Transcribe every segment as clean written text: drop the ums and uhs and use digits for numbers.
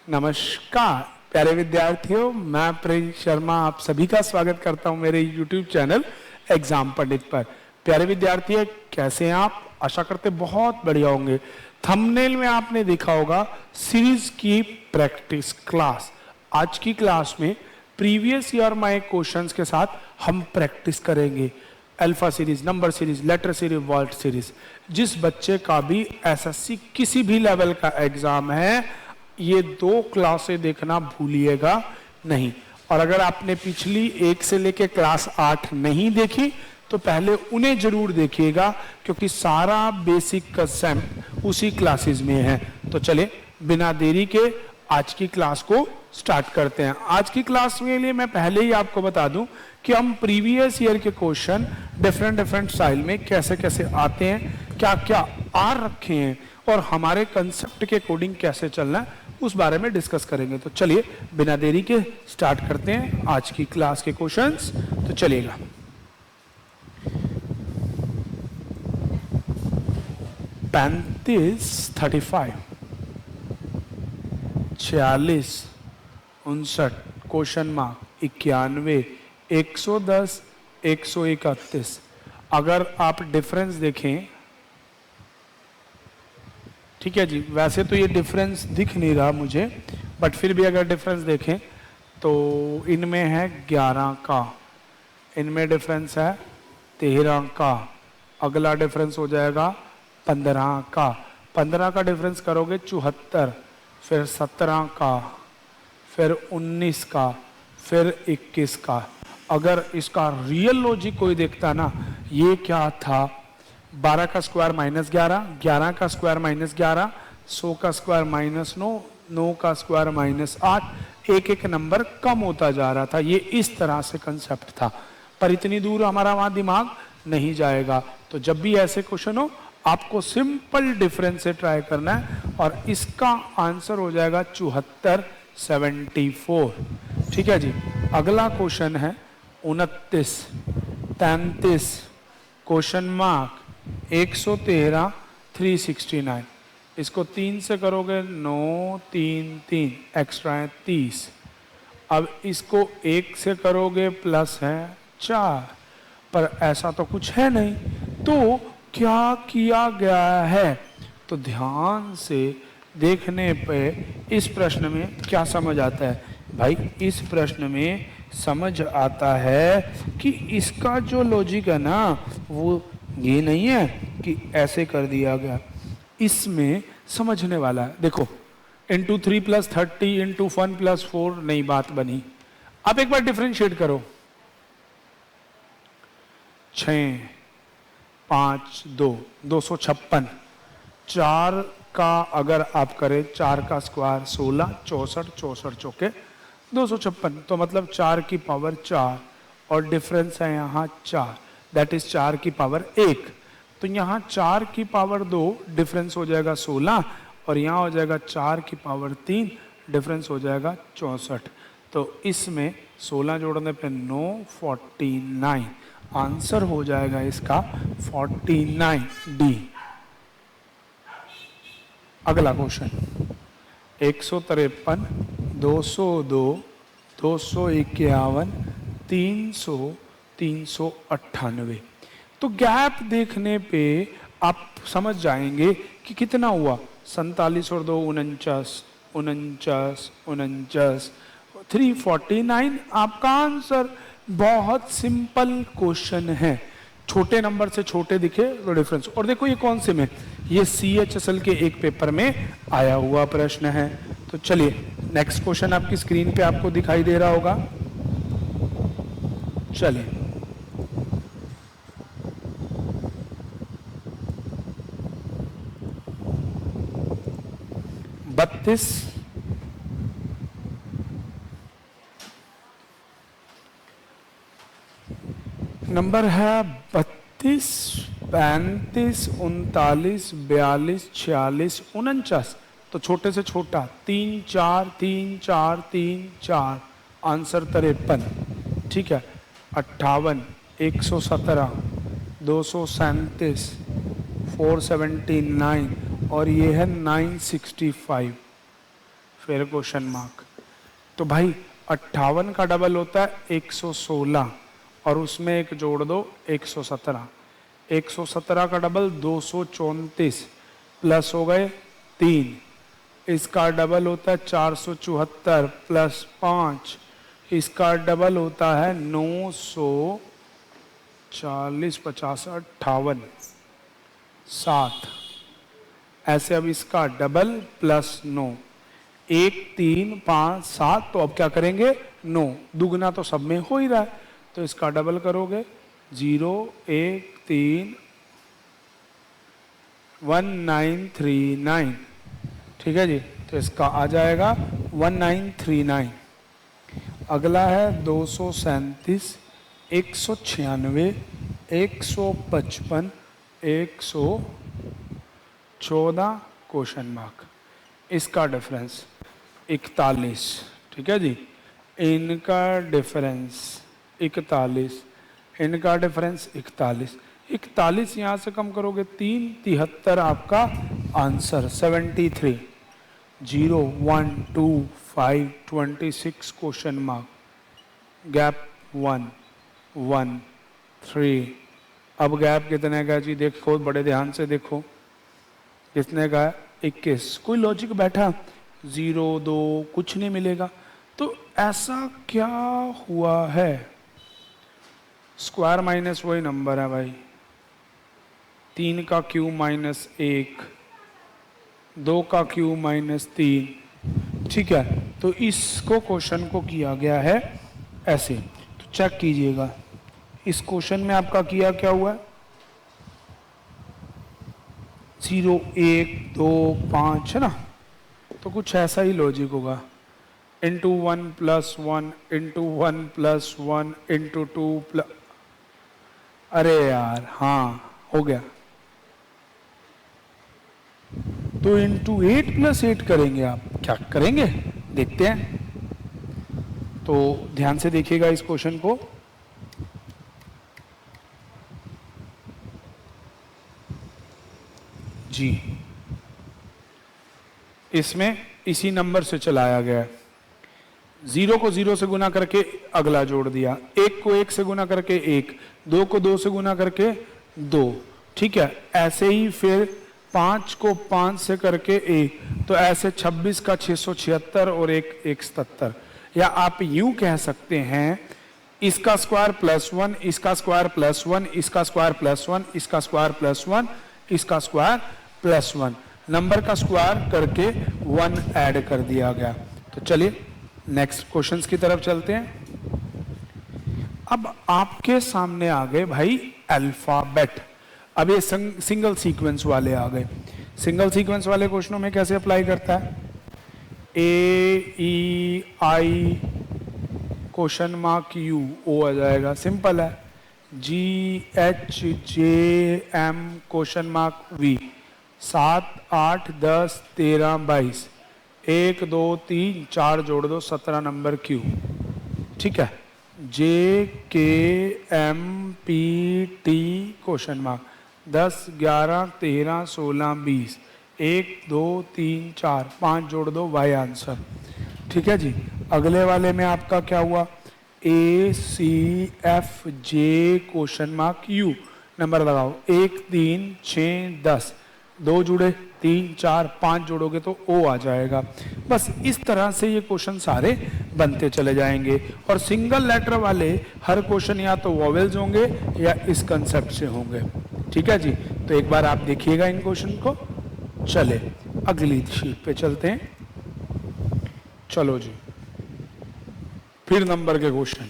नमस्कार प्यारे विद्यार्थियों, मैं प्रिंस शर्मा आप सभी का स्वागत करता हूं मेरे YouTube चैनल एग्जाम पंडित पर। प्यारे विद्यार्थी कैसे हैं आप? आशा करते बहुत बढ़िया होंगे। थंबनेल में आपने देखा होगा सीरीज की प्रैक्टिस क्लास। आज की क्लास में प्रीवियस ईयर में क्वेश्चंस के साथ हम प्रैक्टिस करेंगे। Alpha series, number series, letter series, word series. जिस बच्चे का भी एसएससी किसी भी लेवल का एग्जाम है, ये दो क्लासें देखना भूलिएगा नहीं। और अगर आपने पिछली 1 से लेके क्लास 8 नहीं देखी तो पहले उन्हें जरूर देखिएगा, क्योंकि सारा बेसिक कंसेप्ट उसी क्लासेस में है। तो चले बिना देरी के आज की क्लास को स्टार्ट करते हैं। आज की क्लास के लिए मैं पहले ही आपको बता दूं कि हम प्रीवियस ईयर के क्वेश्चन डिफरेंट स्टाइल में कैसे कैसे आते हैं, क्या क्या आ रखे हैं और हमारे कंसेप्ट के अकॉर्डिंग कैसे चलना है, उस बारे में डिस्कस करेंगे। तो चलिए बिना देरी के स्टार्ट करते हैं आज की क्लास के क्वेश्चंस। तो चलिएगा, पैंतीस 35, 46, 59, क्वेश्चन मार्क 91, 110, 131। अगर आप डिफरेंस देखें, ठीक है जी, वैसे तो ये डिफरेंस दिख नहीं रहा मुझे, बट फिर भी अगर डिफरेंस देखें तो इनमें है 11 का, इनमें डिफरेंस है 13 का, अगला डिफरेंस हो जाएगा 15 का, 15 का डिफरेंस करोगे 74, फिर 17 का, फिर 19 का, फिर 21 का। अगर इसका रियल लॉजिक कोई देखता ना, ये क्या था, 12 का स्क्वायर -11, 11 का स्क्वायर -11, 100 का स्क्वायर -9, 9 का स्क्वायर -8, एक एक नंबर कम होता जा रहा था। ये इस तरह से कंसेप्ट था, पर इतनी दूर हमारा वहां दिमाग नहीं जाएगा। तो जब भी ऐसे क्वेश्चन हो, आपको सिंपल डिफरेंस से ट्राई करना है और इसका आंसर हो जाएगा 74, 74। ठीक है जी। अगला क्वेश्चन है 29, 33, क्वेश्चन मार्क 113, 369। इसको 3 से करोगे 9, 3, 3, एक्स्ट्रा है 30। अब इसको 1 से करोगे प्लस है 4, पर ऐसा तो कुछ है नहीं। तो क्या किया गया है? तो ध्यान से देखने पे इस प्रश्न में क्या समझ आता है भाई? इस प्रश्न में समझ आता है कि इसका जो लॉजिक है ना, वो ये नहीं है कि ऐसे कर दिया गया, इसमें समझने वाला है। देखो, इंटू 3 + 30 इंटू 1 + 4 नई बात बनी। अब एक बार डिफरेंशिएट करो, 6, 5, 2, 256। 4 का अगर आप करें, 4 का स्क्वायर 16, 64, 64 चौके 256, तो मतलब 4 की पावर 4 और डिफरेंस है यहाँ 4, दैट इज 4 की पावर 1। तो यहाँ 4 की पावर 2 डिफरेंस हो जाएगा 16 और यहाँ हो जाएगा 4 की पावर 3 डिफरेंस हो जाएगा 64। तो इसमें 16 जोड़ने पे 9, 49 आंसर हो जाएगा इसका 49 डी। अगला क्वेश्चन 153, 202, 251, 300, 398। तो गैप देखने पे आप समझ जाएंगे कि कितना हुआ। 47 और 2 49, 49, 49, 349 आपका आंसर। बहुत सिंपल क्वेश्चन है, छोटे नंबर से छोटे दिखे तो डिफरेंस। और देखो ये कौन से में, ये CHSL के एक पेपर में आया हुआ प्रश्न है। तो चलिए नेक्स्ट क्वेश्चन आपकी स्क्रीन पे आपको दिखाई दे रहा होगा। चलिए, बत्तीस, नंबर है 32, 35, 39, 42, 46, 49। तो छोटे से छोटा 3, 4, 3, 4, 3, 4 आंसर 53। ठीक है। 58, 117, 237, 479 और ये है 965। फिर क्वेश्चन मार्क। तो भाई 58 का डबल होता है 116 और उसमें एक जोड़ दो 117। 117 का डबल 234 प्लस हो गए 3। इसका डबल होता है 474 प्लस 5। इसका डबल होता है 940 50 58 7। ऐसे अब इसका डबल प्लस 9 1 3 5 7। तो अब क्या करेंगे 9 दुगना तो सब में हो ही रहा है तो इसका डबल करोगे 0 1 3 1939। ठीक है जी, तो इसका आ जाएगा 1939। अगला है 237 196 155 114 क्वेश्चन मार्क। इसका डिफरेंस 41। ठीक है जी, इनका डिफरेंस 41, इनका डिफरेंस 41। 41 यहाँ से कम करोगे 3 73 आपका आंसर 73। 0 1 2 5 26 question mark. गैप 1 1 3। अब गैप कितने का जी देखो, बड़े ध्यान से देखो कितने का है 21। कोई लॉजिक बैठा 0 2 कुछ नहीं मिलेगा। तो ऐसा क्या हुआ है? स्क्वायर माइनस वही नंबर है भाई, 3 का क्यूब माइनस 1, 2 का क्यूब माइनस 3। ठीक है, तो इसको क्वेश्चन को किया गया है ऐसे। तो चेक कीजिएगा इस क्वेश्चन में आपका किया क्या हुआ है 0 1 2 5 है ना। तो कुछ ऐसा ही लॉजिक होगा into 1 plus 1 into 1 plus 1 into 2 plus. अरे यार हाँ हो गया। तो इंटू 8 प्लस 8 करेंगे। आप क्या करेंगे देखते हैं। तो ध्यान से देखिएगा इस क्वेश्चन को। जी इसमें इसी नंबर से चलाया गया है। 0 को 0 से गुना करके अगला जोड़ दिया, 1 को 1 से गुना करके 1, 2 को 2 से गुना करके 2। ठीक है, ऐसे ही फिर 5 को 5 से करके 1। तो ऐसे 26 का 676 और 1 177। या आप यूं कह सकते हैं इसका स्क्वायर प्लस 1, इसका स्क्वायर प्लस 1, इसका स्क्वायर प्लस 1, इसका स्क्वायर प्लस 1, इसका स्क्वायर प्लस 1। नंबर का स्क्वायर करके 1 ऐड कर दिया गया। तो चलिए नेक्स्ट क्वेश्चंस की तरफ चलते हैं। अब आपके सामने आ गए भाई अल्फाबेट। अब ये सिंगल सीक्वेंस वाले आ गए। सिंगल सीक्वेंस वाले क्वेश्चनों में कैसे अप्लाई करता है A E I question mark U O आ जाएगा, सिंपल है। G H J M question mark V 7 8 10 13 22 1 2 3 4 जोड़ दो 17 नंबर क्यू। ठीक है, J K M P T question mark 10 11 13 16 20 1 2 3 4 5 जोड़ दो वाई आंसर। ठीक है जी, अगले वाले में आपका क्या हुआ A C F J question mark U. Number लगाओ 1 3 6 10, 2 जुड़े 3 4 5 जोड़ोगे तो ओ आ जाएगा। बस इस तरह से ये क्वेश्चन सारे बनते चले जाएंगे। और सिंगल लेटर वाले हर क्वेश्चन या तो वॉवेल्स होंगे या इस कंसेप्ट से होंगे। ठीक है जी, तो एक बार आप देखिएगा इन क्वेश्चन को। चले अगली शीट पे चलते हैं। चलो जी, फिर नंबर के क्वेश्चन।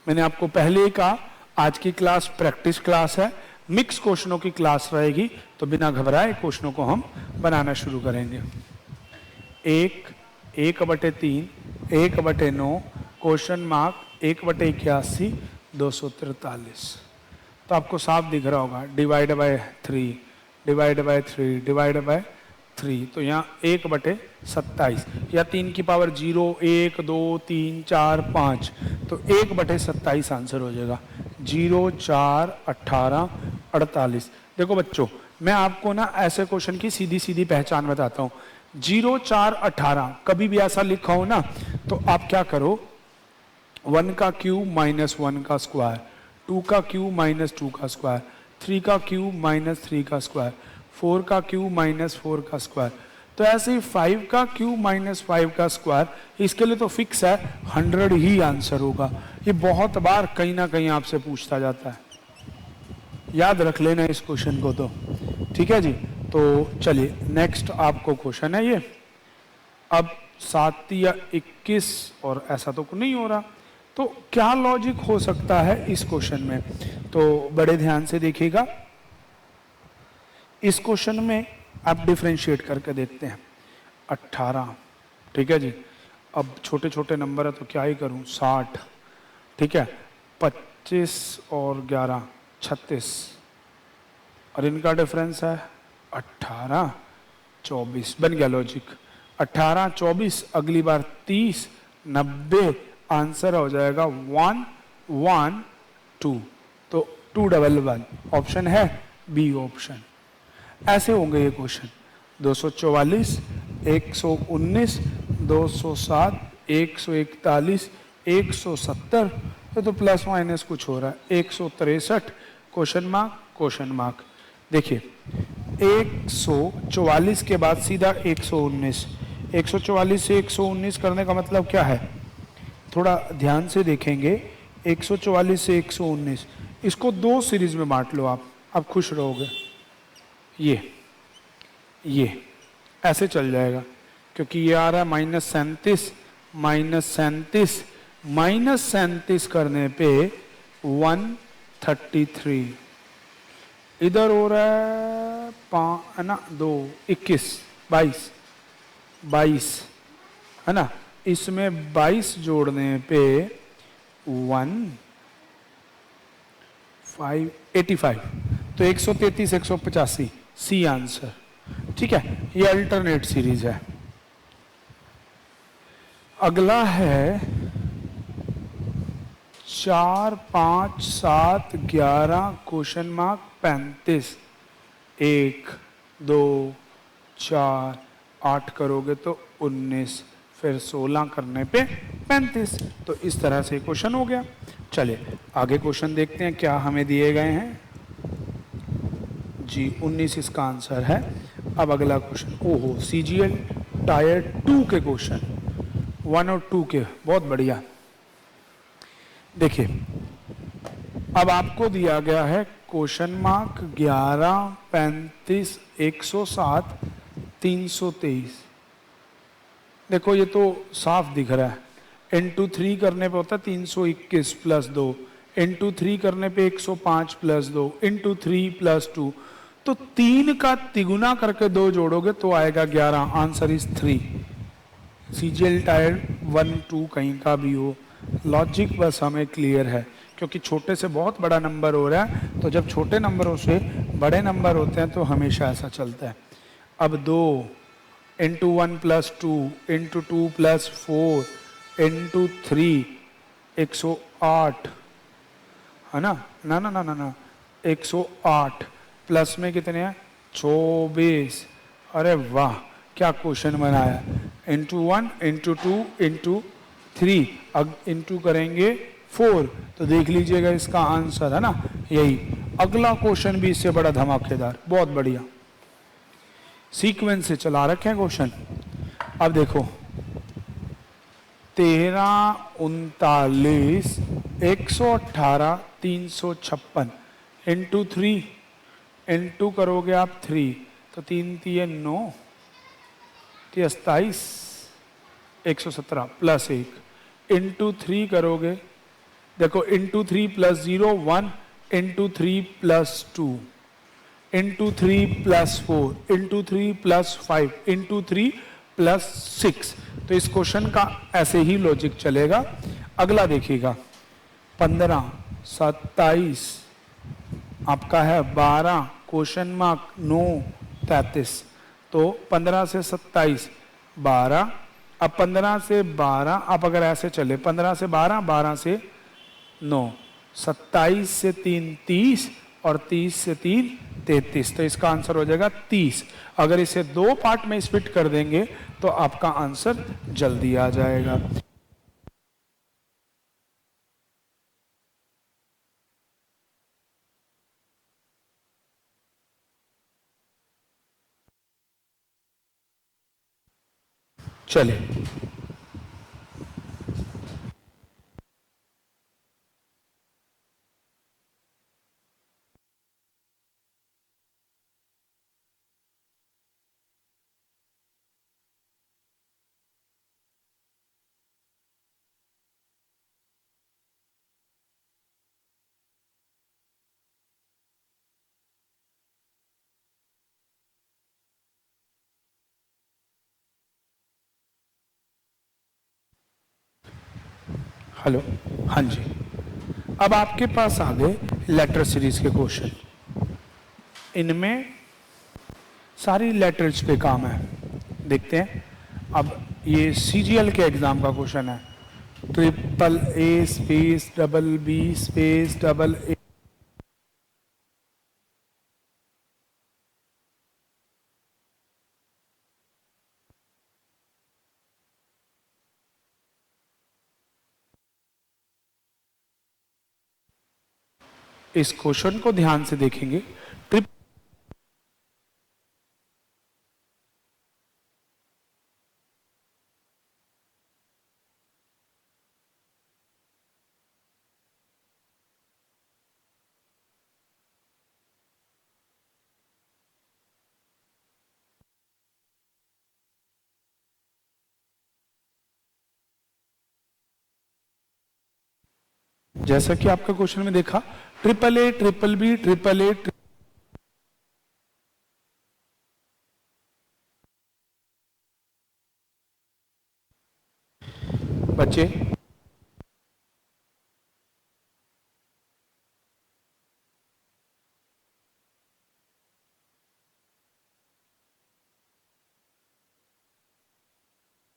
मैंने आपको पहले ही कहा आज की क्लास प्रैक्टिस क्लास है, मिक्स क्वेश्चनों की क्लास रहेगी। तो बिना घबराए क्वेश्चनों को हम बनाना शुरू करेंगे। 1/3 1/9 क्वेश्चन मार्क 1/81 243। तो आपको साफ दिख रहा होगा divide by 3 divide by 3 divide by 3। तो यहाँ 1/27 या 3 की पावर 0 1 2 3 4 5। तो 1/27 आंसर हो जाएगा। 0 4 18 48। देखो बच्चों, मैं आपको ना ऐसे क्वेश्चन की सीधी सीधी पहचान बताता हूँ। 0 4 18 कभी भी ऐसा लिखा हो ना तो आप क्या करो, 1 का क्यूब माइनस 1 का स्क्वायर, 2 का क्यूब माइनस 2 का स्क्वायर, 3 का क्यूब माइनस 3 का स्क्वायर, 4 का क्यूब माइनस 4 का स्क्वायर। तो ऐसे ही 5 का क्यूब माइनस 5 का स्क्वायर, इसके लिए तो फिक्स है 100 ही आंसर होगा। ये बहुत बार कहीं ना कहीं आपसे पूछता जाता है, याद रख लेना इस क्वेश्चन को तो, ठीक है जी। तो चलिए नेक्स्ट आपको क्वेश्चन है ये, अब 7 या 21 और ऐसा तो नहीं हो रहा, तो क्या लॉजिक हो सकता है इस क्वेश्चन में, तो बड़े ध्यान से देखिएगा। इस क्वेश्चन में आप डिफरेंशिएट करके देखते हैं 18, ठीक है जी। अब छोटे छोटे नंबर है तो क्या ही करूं, 60, ठीक है, 25 और 11 36, और इनका डिफरेंस है 18 24, बन गया लॉजिक। 18 24, अगली बार 30 90, आंसर हो जाएगा 1 1 2, तो 211 ऑप्शन है बी ऑप्शन। ऐसे होंगे ये क्वेश्चन, 244 119 207 141 170, तो प्लस माइनस कुछ हो रहा है, 163 क्वेश्चन मार्क। देखिए 144 के बाद सीधा 119, 144 से 119 करने का मतलब क्या है, थोड़ा ध्यान से देखेंगे। 144 से 119, इसको 2 सीरीज में बांट लो आप खुश रहोगे। ये ऐसे चल जाएगा, क्योंकि ये आ रहा है -37 -37 करने पे 133, इधर हो रहा है ना 2 21 22 है ना, इसमें 22 जोड़ने पे 85, तो 133 185 सी आंसर, ठीक है। ये अल्टरनेट सीरीज है। अगला है 4 5 7 11 35, 1 2 4 8 करोगे तो 19, फिर 16 करने पे 35, तो इस तरह से क्वेश्चन हो गया। चलिए आगे क्वेश्चन देखते हैं क्या हमें दिए गए हैं जी। 19 इसका आंसर है। अब अगला क्वेश्चन, ओहो CGL टायर 2 के क्वेश्चन, 1 और 2 के, बहुत बढ़िया। देखिए अब आपको दिया गया है क्वेश्चन मार्क 11 35 107 323। देखो ये तो साफ दिख रहा है, इंटू 3 करने पे होता है 321 प्लस 2, इंटू 3 करने पे 105 प्लस 2, इंटू 3 प्लस 2, तो 3 का तिगुना करके 2 जोड़ोगे तो आएगा 11, आंसर इज 3। CGL टायर 1 2 कहीं का भी हो, लॉजिक बस हमें क्लियर है, क्योंकि छोटे से बहुत बड़ा नंबर हो रहा है, तो जब छोटे नंबरों से बड़े नंबर होते हैं तो हमेशा ऐसा चलता है। अब 2 into 1 plus 2 into 2 plus 4 into 3 108 है ना, ना ना ना ना ना 108 प्लस में कितने हैं 24। अरे वाह क्या क्वेश्चन बनाया, इंटू 1 इंटू 2 इंटू 3, अब इंटू करेंगे 4, तो देख लीजिएगा इसका आंसर है ना यही। अगला क्वेश्चन भी इससे बड़ा धमाकेदार, बहुत बढ़िया सीक्वेंस से चला रखे हैं क्वेश्चन। अब देखो 13 39 118 356 इंटू 3, इंटू करोगे आप 3, तो 3 3 9 27 117 प्लस 1 इंटू 3 करोगे, देखो into 3 plus 0 1 into 3 plus 2 into 3 plus 4 into 3 plus 5 into 3 plus 6। तो इस क्वेश्चन का ऐसे ही लॉजिक चलेगा। अगला देखिएगा 15 27 आपका है 12 क्वेश्चन मार्क 9 33, तो 15 से 27 12, अब 15 से 12 आप अगर ऐसे चले 15 से 12 12 से 9, 27 से 3 30 और 30 से 3 33, तो इसका आंसर हो जाएगा 30। अगर इसे 2 पार्ट में स्प्लिट कर देंगे तो आपका आंसर जल्दी आ जाएगा। चलिए, हेलो, हाँ जी। अब आपके पास आ गए लेटर सीरीज के क्वेश्चन। इनमें सारी लेटर्स पे काम है, देखते हैं। अब ये सीजीएल के एग्जाम का क्वेश्चन है। Triple A space double B space double A. इस क्वेश्चन को ध्यान से देखेंगे। ट्रिप जैसा कि आपका क्वेश्चन में देखा, triple A triple B triple A. बच्चे